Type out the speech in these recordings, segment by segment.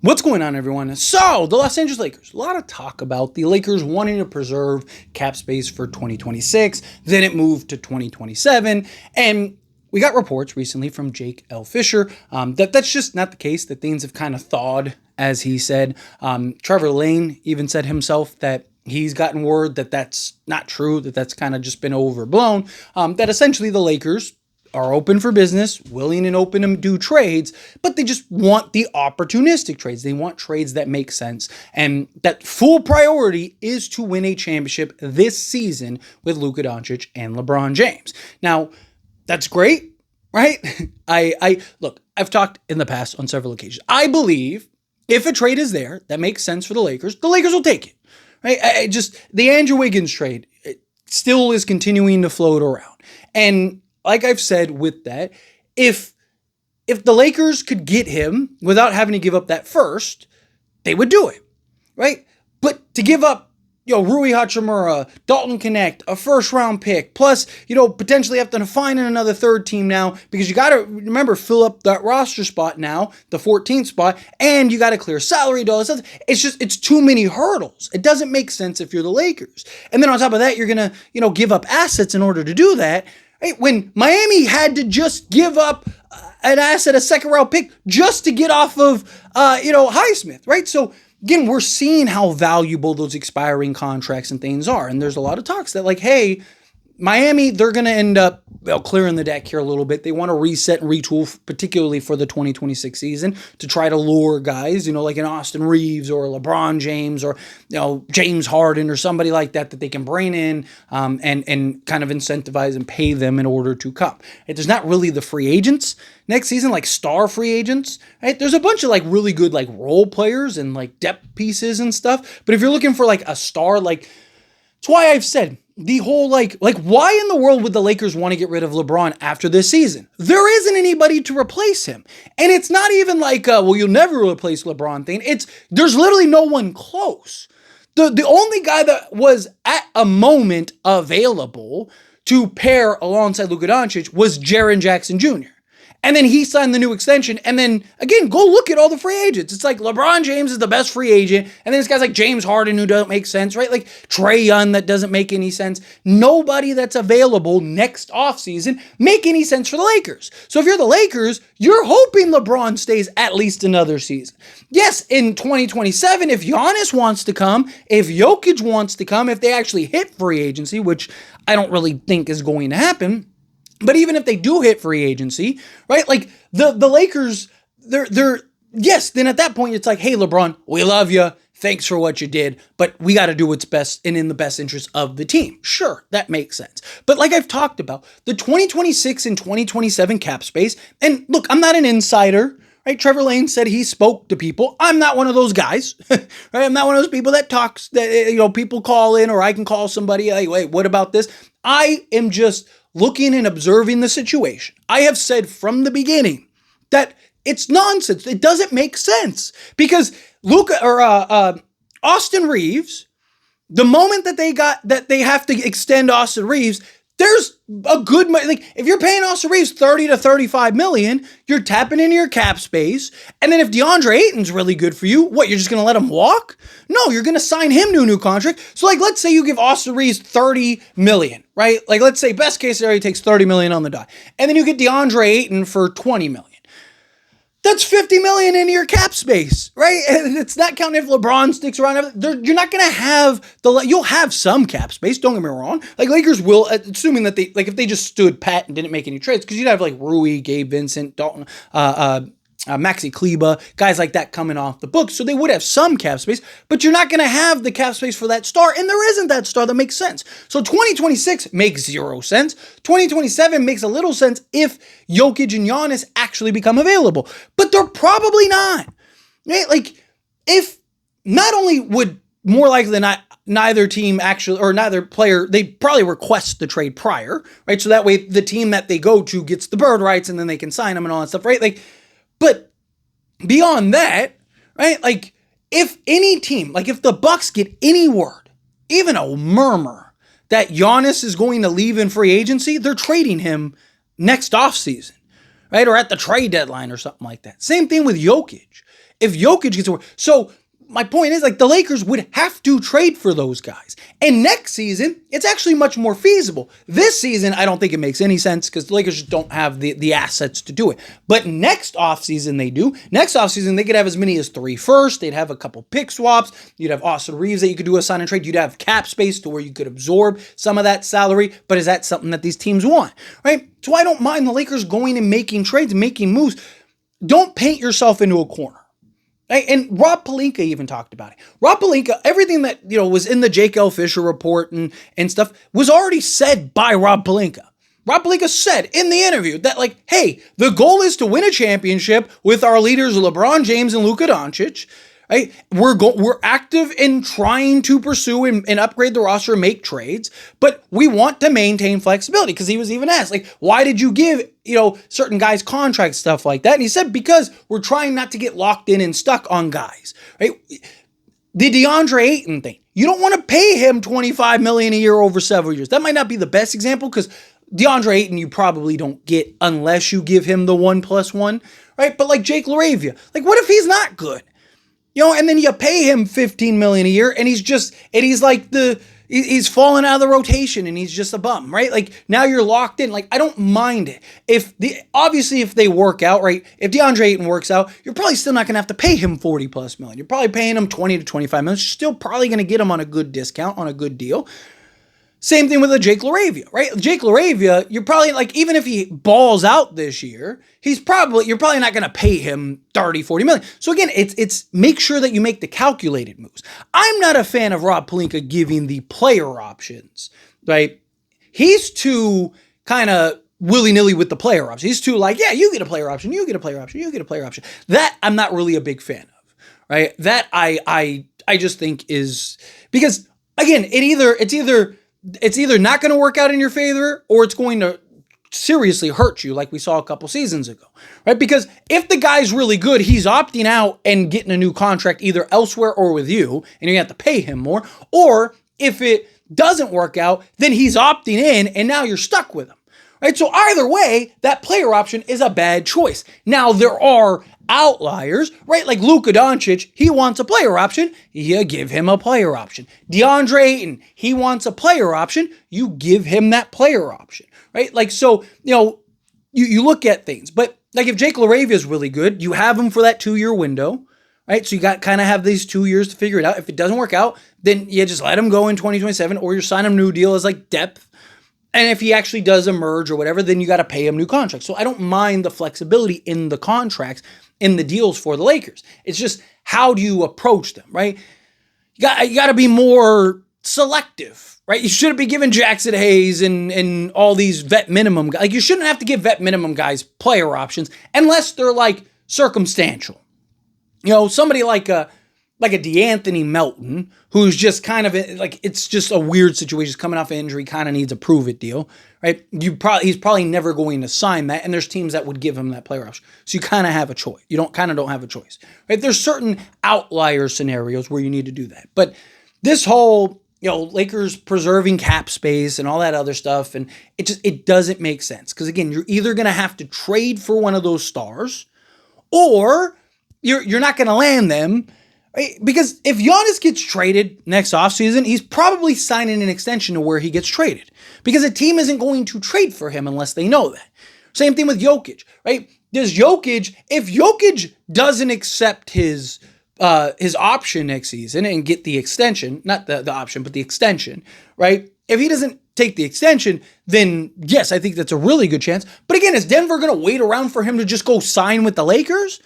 What's going on, everyone? So, the Los Angeles Lakers. A lot of talk about the Lakers wanting to preserve cap space for 2026. Then it moved to 2027. And we got reports recently from Jake L. Fisher that that's just not the case, that things have kind of thawed, as he said. Trevor Lane even said himself that he's gotten word that that's not true, that that's kind of just been overblown, that essentially the Lakers are open for business, willing and open to do trades, but they just want the opportunistic trades. They want trades that make sense. And that full priority is to win a championship this season with Luka Doncic and LeBron James. Now, that's great, right? Look, I've talked in the past on several occasions. I believe if a trade is there that makes sense for the Lakers will take it, right? The Andrew Wiggins trade still is continuing to float around. And like I've said with that, if the Lakers could get him without having to give up that first, they would do it, right? But to give up, Rui Hachimura, Dalton Connect, a first round pick, plus, potentially have to find another third team now, because you got to remember, fill up that roster spot now, the 14th spot, and you got to clear salary dollars. It's too many hurdles. It doesn't make sense if you're the Lakers. And then on top of that, you're going to, give up assets in order to do that. Right? When Miami had to just give up an asset, a second round pick, just to get off of, Highsmith, right? So again, we're seeing how valuable those expiring contracts and things are. And there's a lot of talks that hey, Miami, they're going to end up clearing the deck here a little bit. They want to reset and retool, particularly for the 2026 season, to try to lure guys, like an Austin Reeves or LeBron James or, James Harden or somebody like that they can bring in and kind of incentivize and pay them in order to come. Right? There's not really the free agents next season, like star free agents, right? There's a bunch of really good role players and depth pieces and stuff. But if you're looking for a star, it's why I've said, the whole, why in the world would the Lakers want to get rid of LeBron after this season? There isn't anybody to replace him. And it's not even you'll never replace LeBron thing. There's literally no one close. The only guy that was at a moment available to pair alongside Luka Doncic was Jaren Jackson Jr. And then he signed the new extension. And then, again, go look at all the free agents. It's LeBron James is the best free agent. And then there's guys like James Harden who don't make sense, right? Trae Young that doesn't make any sense. Nobody that's available next offseason make any sense for the Lakers. So if you're the Lakers, you're hoping LeBron stays at least another season. Yes, in 2027, if Giannis wants to come, if Jokic wants to come, if they actually hit free agency, which I don't really think is going to happen. But even if they do hit free agency, right? The Lakers, they're yes, then at that point it's hey, LeBron, we love you. Thanks for what you did, but we got to do what's best and in the best interest of the team. Sure, that makes sense. But I've talked about, the 2026 and 2027 cap space, and look, I'm not an insider, right? Trevor Lane said he spoke to people. I'm not one of those guys, right? I'm not one of those people that talks, that, people call in, or I can call somebody, hey, wait, what about this? I am just looking and observing the situation. I have said from the beginning that it's nonsense. It doesn't make sense, because Austin Reeves, the moment that they have to extend Austin Reeves, there's a good, if you're paying Austin Reeves 30 to 35 million, you're tapping into your cap space. And then if DeAndre Ayton's really good for you, what, you're just going to let him walk? No, you're going to sign him to a new contract. So let's say you give Austin Reeves 30 million, right? Let's say best case scenario, he takes 30 million on the dot. And then you get DeAndre Ayton for 20 million. That's 50 million into your cap space, right? And it's not counting if LeBron sticks around. You're not going to have you'll have some cap space. Don't get me wrong. Lakers will, assuming that they, if they just stood pat and didn't make any trades, because you'd have Rui, Gabe Vincent, Dalton, Maxi Kleba, guys like that coming off the books. So they would have some cap space, but you're not going to have the cap space for that star. And there isn't that star that makes sense. So 2026 makes zero sense. 2027 makes a little sense if Jokic and Giannis actually become available, but they're probably not. Right? If not only would more likely than not, neither team actually, or neither player, they probably request the trade prior, right? So that way the team that they go to gets the bird rights and then they can sign them and all that stuff, right? But beyond that, right? If any team, if the Bucks get any word, even a murmur that Giannis is going to leave in free agency, they're trading him next offseason, right? Or at the trade deadline or something like that. Same thing with Jokic. if Jokic gets away. So my point is, like, the Lakers would have to trade for those guys. And next season, it's actually much more feasible. This season, I don't think it makes any sense because the Lakers just don't have the assets to do it. But next offseason, they do. Next offseason, they could have as many as 3 firsts. They'd have a couple pick swaps. You'd have Austin Reeves that you could do a sign and trade. You'd have cap space to where you could absorb some of that salary. But is that something that these teams want, right? So I don't mind the Lakers going and making trades, making moves. Don't paint yourself into a corner. And Rob Pelinka even talked about it. Rob Pelinka, everything that was in the Jake L. Fisher report and stuff was already said by Rob Pelinka. Rob Pelinka said in the interview that, like, hey, the goal is to win a championship with our leaders LeBron James and Luka Doncic. Right? We're active in trying to pursue and upgrade the roster and make trades, but we want to maintain flexibility, because he was even asked, like, why did you give certain guys contracts, stuff like that? And he said, because we're trying not to get locked in and stuck on guys. Right? The DeAndre Ayton thing, you don't want to pay him $25 million a year over several years. That might not be the best example, because DeAndre Ayton you probably don't get unless you give him the 1+1, right? But like Jake LaRavia, like, what if he's not good? And then you pay him $15 million a year, and he's falling out of the rotation, and he's just a bum, right? Like, now you're locked in. Like, I don't mind it. Obviously, if they work out, right? If DeAndre Ayton works out, you're probably still not going to have to pay him $40+ million. You're probably paying him $20 to $25 million. You're still probably going to get him on a good discount, on a good deal. Same thing with a Jake LaRavia, right? Jake LaRavia, you're probably, like, even if he balls out this year, you're probably not going to pay him $30-40 million. So again, it's make sure that you make the calculated moves. I'm not a fan of Rob Pelinka giving the player options, right? He's too kind of willy-nilly with the player options. He's too like, yeah, you get a player option, you get a player option, you get a player option. That I'm not really a big fan of, right? That I just think is, because again, it's either not going to work out in your favor, or it's going to seriously hurt you, like we saw a couple seasons ago, right? Because if the guy's really good, he's opting out and getting a new contract either elsewhere or with you, and you have to pay him more. Or if it doesn't work out, then he's opting in, and now you're stuck with him, right? So either way, that player option is a bad choice. Now, there are outliers, right? Like Luka Doncic, he wants a player option, you give him a player option. DeAndre Ayton, he wants a player option, you give him that player option, right? Like, so, you look at things, but like if Jake LaRavia is really good, you have him for that 2-year window, right? So you kind of have these 2 years to figure it out. If it doesn't work out, then you just let him go in 2027, or you sign him a new deal as like depth. And if he actually does emerge or whatever, then you got to pay him new contracts. So I don't mind the flexibility in the contracts, in the deals for the Lakers. It's just, how do you approach them, right? You got to be more selective, right? You shouldn't be giving Jackson Hayes and all these vet minimum guys. Like, you shouldn't have to give vet minimum guys player options unless they're like circumstantial. Somebody like a DeAnthony Melton, who's just kind of like, it's just a weird situation. He's coming off an injury, kind of needs a prove it deal, right? He's probably never going to sign that, and there's teams that would give him that player option. So you kind of have a choice. You don't have a choice, right? There's certain outlier scenarios where you need to do that. But this whole, Lakers preserving cap space and all that other stuff, and it doesn't make sense. Because again, you're either going to have to trade for one of those stars, or you're not going to land them. Because if Giannis gets traded next offseason, he's probably signing an extension to where he gets traded. Because a team isn't going to trade for him unless they know that. Same thing with Jokic, right? If Jokic doesn't accept his option next season and get the extension, not the option, but the extension, right? If he doesn't take the extension, then yes, I think that's a really good chance. But again, is Denver going to wait around for him to just go sign with the Lakers?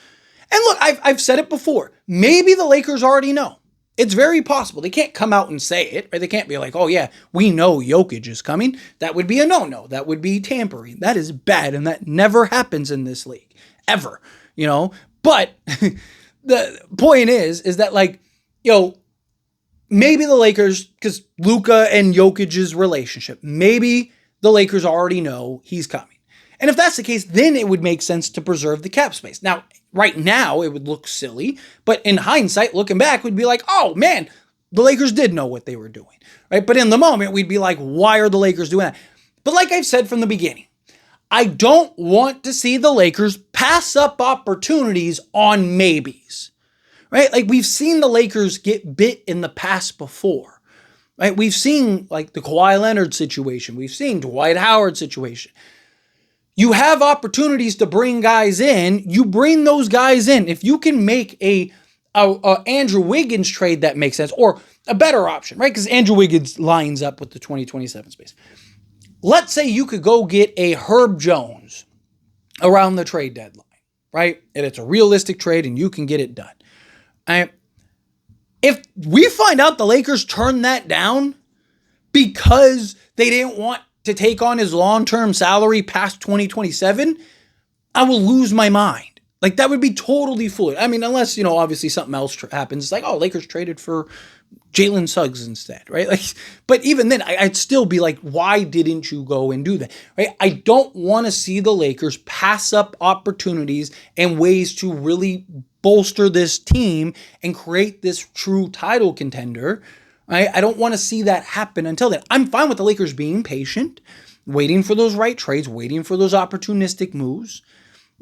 And look, I've said it before. Maybe the Lakers already know. It's very possible. They can't come out and say it, right? They can't be like, oh yeah, we know Jokic is coming. That would be a no-no. That would be tampering. That is bad, and that never happens in this league. Ever. But the point is that, like, maybe the Lakers, because Luka and Jokic's relationship, maybe the Lakers already know he's coming. And if that's the case, then it would make sense to preserve the cap space. Now, right now, it would look silly, but in hindsight, looking back, we'd be like, oh man, the Lakers did know what they were doing, right? But in the moment, we'd be like, why are the Lakers doing that? But like I've said from the beginning, I don't want to see the Lakers pass up opportunities on maybes. right? Like we've seen the Lakers get bit in the past before, right? We've seen like the Kawhi Leonard situation. We've seen Dwight Howard situation. You have opportunities to bring guys in. You bring those guys in. If you can make a Andrew Wiggins trade that makes sense, or a better option, right? Because Andrew Wiggins lines up with the 2027 space. Let's say you could go get a Herb Jones around the trade deadline, right? And it's a realistic trade and you can get it done. If we find out the Lakers turn that down because they didn't want to take on his long-term salary past 2027, I will lose my mind. Like, that would be totally foolish. I mean, unless, obviously something else happens. It's like, oh, Lakers traded for Jalen Suggs instead, right? Like, but even then, I'd still be like, why didn't you go and do that, right? I don't want to see the Lakers pass up opportunities and ways to really bolster this team and create this true title contender. I don't want to see that happen until then. I'm fine with the Lakers being patient, waiting for those right trades, waiting for those opportunistic moves,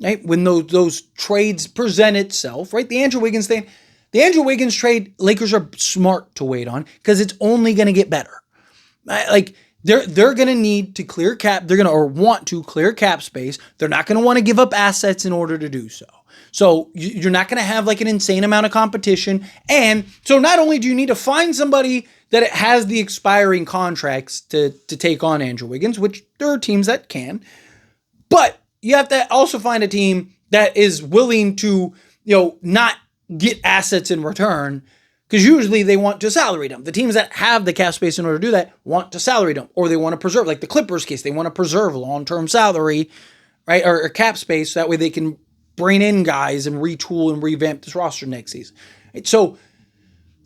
right? When those trades present itself, right? The Andrew Wiggins thing, the Andrew Wiggins trade, Lakers are smart to wait on because it's only going to get better. Like they're going to need to clear cap. They're going to, or want to clear cap space. They're not going to want to give up assets in order to do so. So you're not going to have like an insane amount of competition. And so not only do you need to find somebody that has the expiring contracts to take on Andrew Wiggins, which there are teams that can, but you have to also find a team that is willing to, not get assets in return, because usually they want to salary them. The teams that have the cap space in order to do that want to salary them, or they want to preserve, like the Clippers case, they want to preserve long-term salary, right, or cap space, so that way they can bring in guys and retool and revamp this roster next season. Right? So,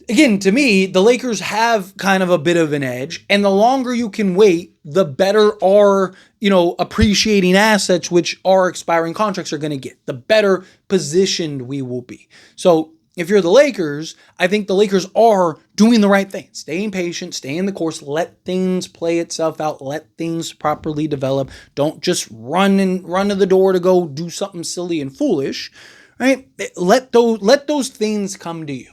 again, to me, the Lakers have kind of a bit of an edge, and the longer you can wait, the better our, appreciating assets, which our expiring contracts are going to get, the better positioned we will be. So if you're the Lakers, I think the Lakers are doing the right thing, staying patient, staying the course, let things play itself out, let things properly develop. Don't just run to the door to go do something silly and foolish, right? Let those things come to you.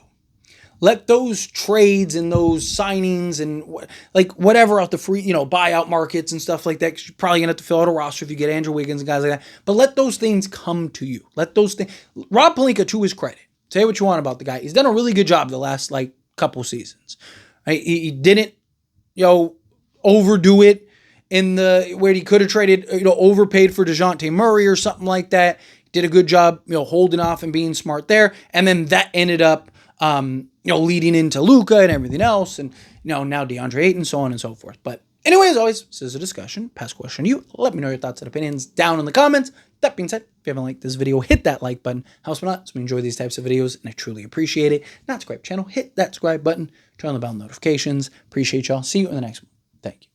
Let those trades and those signings and whatever out the free, buyout markets and stuff like that, because you're probably going to have to fill out a roster if you get Andrew Wiggins and guys like that. But let those things come to you. Let those things. Rob Pelinka, to his credit, say what you want about the guy. He's done a really good job the last couple seasons. Right? He didn't, overdo it in where he could have traded, overpaid for DeJounte Murray or something like that. Did a good job, holding off and being smart there. And then that ended up, leading into Luka and everything else, and now DeAndre Ayton, so on and so forth. But anyway, as always, this is a discussion. Pass question to you. Let me know your thoughts and opinions down in the comments. That being said, if you haven't liked this video, hit that like button. Helps me a lot, so we enjoy these types of videos, and I truly appreciate it. Not subscribe channel, hit that subscribe button, turn on the bell notifications. Appreciate y'all. See you in the next one. Thank you.